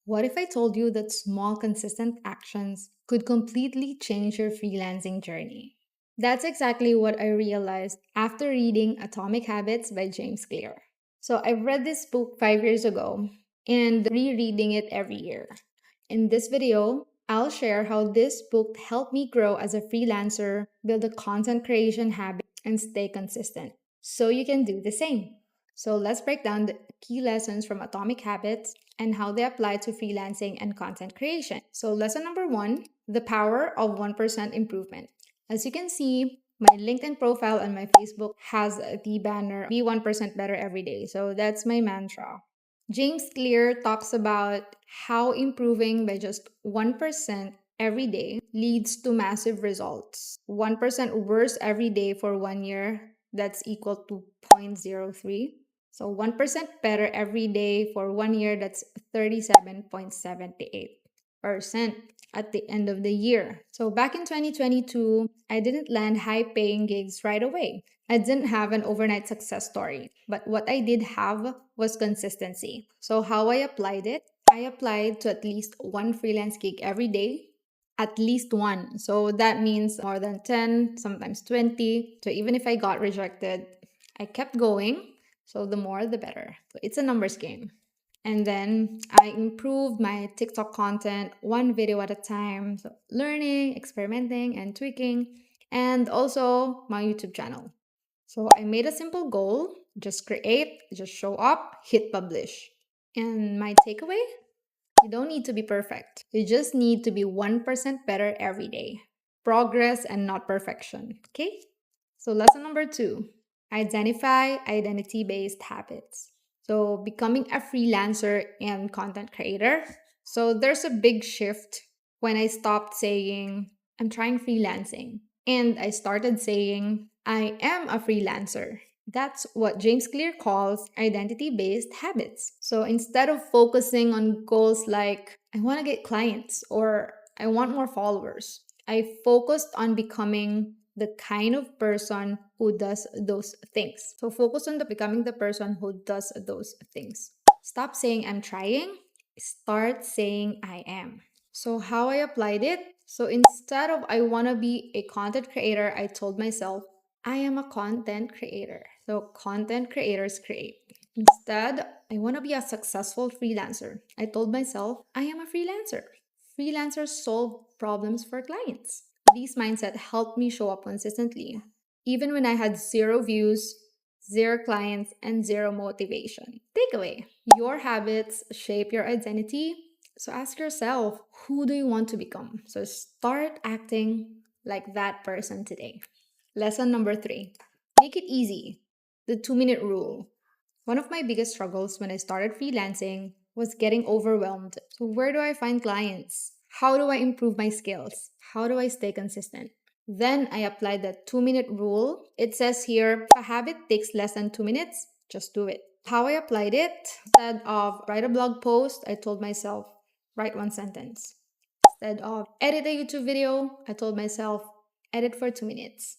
What if I told you that small, consistent actions could completely change your freelancing journey? That's exactly what I realized after reading Atomic Habits by James Clear. So I read this book 5 years ago and rereading it every year. In this video, I'll share how this book helped me grow as a freelancer, build a content creation habit, and stay consistent. So you can do the same. So let's break down the key lessons from Atomic Habits and how they apply to freelancing and content creation. So, lesson number one, the power of 1% improvement. As you can see, my LinkedIn profile and my Facebook has the banner be 1% better every day. So that's my mantra. James Clear talks about how improving by just 1% every day leads to massive results. 1% worse every day for 1 year, that's equal to zero point zero 0.03. So 1% better every day for 1 year, that's 37.78% at the end of the year. So back in 2022, I didn't land high paying gigs right away. I didn't have an overnight success story, but what I did have was consistency. So how I applied it, I applied to at least one freelance gig every day, at least one. So that means more than 10, sometimes 20. So even if I got rejected, I kept going. So the more, the better. So it's a numbers game. And then I improved my TikTok content one video at a time. So learning, experimenting, and tweaking. And also my YouTube channel. So I made a simple goal, just create, just show up, hit publish. And my takeaway, you don't need to be perfect. You just need to be 1% better every day. Progress and not perfection. Okay? So, lesson number two, identify identity based habits. So, becoming a freelancer and content creator. So, there's a big shift when I stopped saying, I'm trying freelancing, and I started saying, I am a freelancer. That's what James Clear calls identity based habits. So instead of focusing on goals like, I want to get clients or I want more followers, I focused on becoming the kind of person who does those things. So focus on becoming the person who does those things. Stop saying I'm trying, start saying I am. So how I applied it? So instead of I want to be a content creator, I told myself I am a content creator. So content creators create. Instead, I want to be a successful freelancer. I told myself I am a freelancer. Freelancers solve problems for clients. This mindset helped me show up consistently, even when I had zero views, zero clients, and zero motivation. Takeaway, your habits shape your identity. So ask yourself, who do you want to become? So start acting like that person today. Lesson number three, make it easy. The 2 minute rule. One of my biggest struggles when I started freelancing was getting overwhelmed. So, where do I find clients? How do I improve my skills? How do I stay consistent? Then I applied the 2 minute rule. It says here, if a habit takes less than 2 minutes, just do it. How I applied it, instead of write a blog post, I told myself, write one sentence. Instead of edit a YouTube video, I told myself, edit for 2 minutes.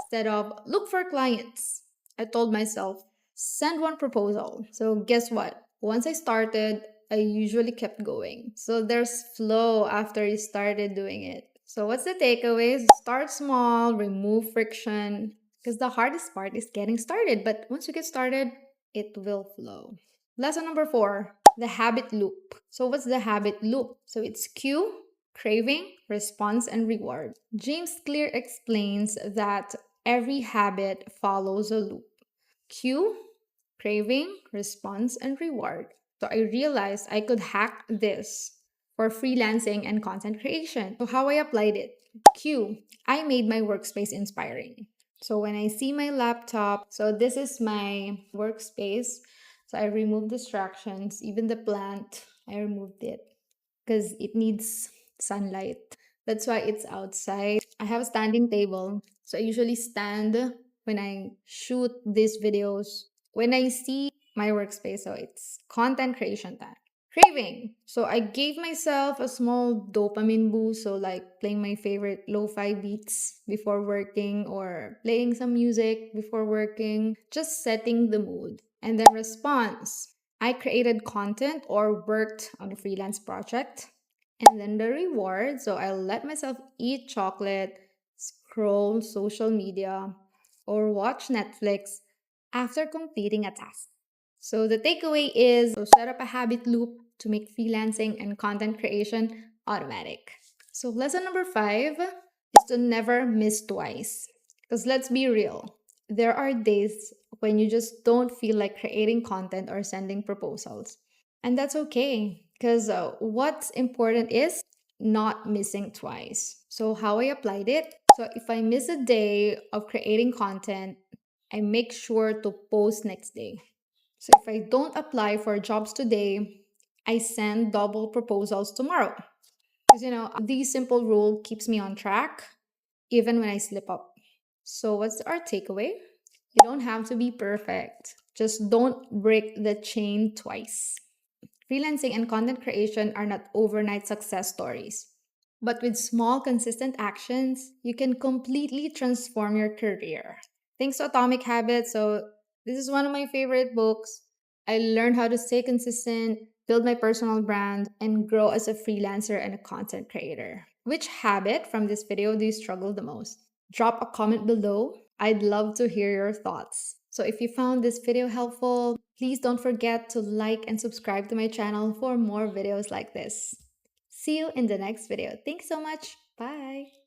Instead of look for clients, I told myself, send one proposal. So guess what? Once I started, I usually kept going. So there's flow after you started doing it. So what's the takeaways? Start small, remove friction, because the hardest part is getting started. But once you get started, it will flow. Lesson number four, the habit loop. So what's the habit loop? So it's cue, craving, response, and reward. James Clear explains that every habit follows a loop. Cue, craving, response, and reward. So I realized I could hack this for freelancing and content creation. So how I applied it. Cue, I made my workspace inspiring. So when I see my laptop, so this is my workspace. So I removed distractions, even the plant, I removed it because it needs sunlight. That's why it's outside. I have a standing table. So I usually stand when I shoot these videos. When I see my workspace, so it's content creation time. Craving. So I gave myself a small dopamine boost. So like playing my favorite lo-fi beats before working or playing some music before working, just setting the mood. And then response. I created content or worked on a freelance project. And then the reward. So I let myself eat chocolate, scroll social media, or watch Netflix after completing a task. So the takeaway is so set up a habit loop to make freelancing and content creation automatic. So lesson number 5 is to never miss twice. Because let's be real, there are days when you just don't feel like creating content or sending proposals. And that's okay because what's important is not missing twice. So, how I applied it. So, if I miss a day of creating content, I make sure to post next day. So, if I don't apply for jobs today, I send double proposals tomorrow. Because, these simple rule keeps me on track even when I slip up. So, what's our takeaway? You don't have to be perfect. Just don't break the chain twice. Freelancing and content creation are not overnight success stories. But with small, consistent actions, you can completely transform your career. Thanks to Atomic Habits. So, this is one of my favorite books. I learned how to stay consistent, build my personal brand, and grow as a freelancer and a content creator. Which habit from this video do you struggle the most? Drop a comment below. I'd love to hear your thoughts. So, if you found this video helpful, please don't forget to like and subscribe to my channel for more videos like this. See you in the next video. Thanks so much. Bye.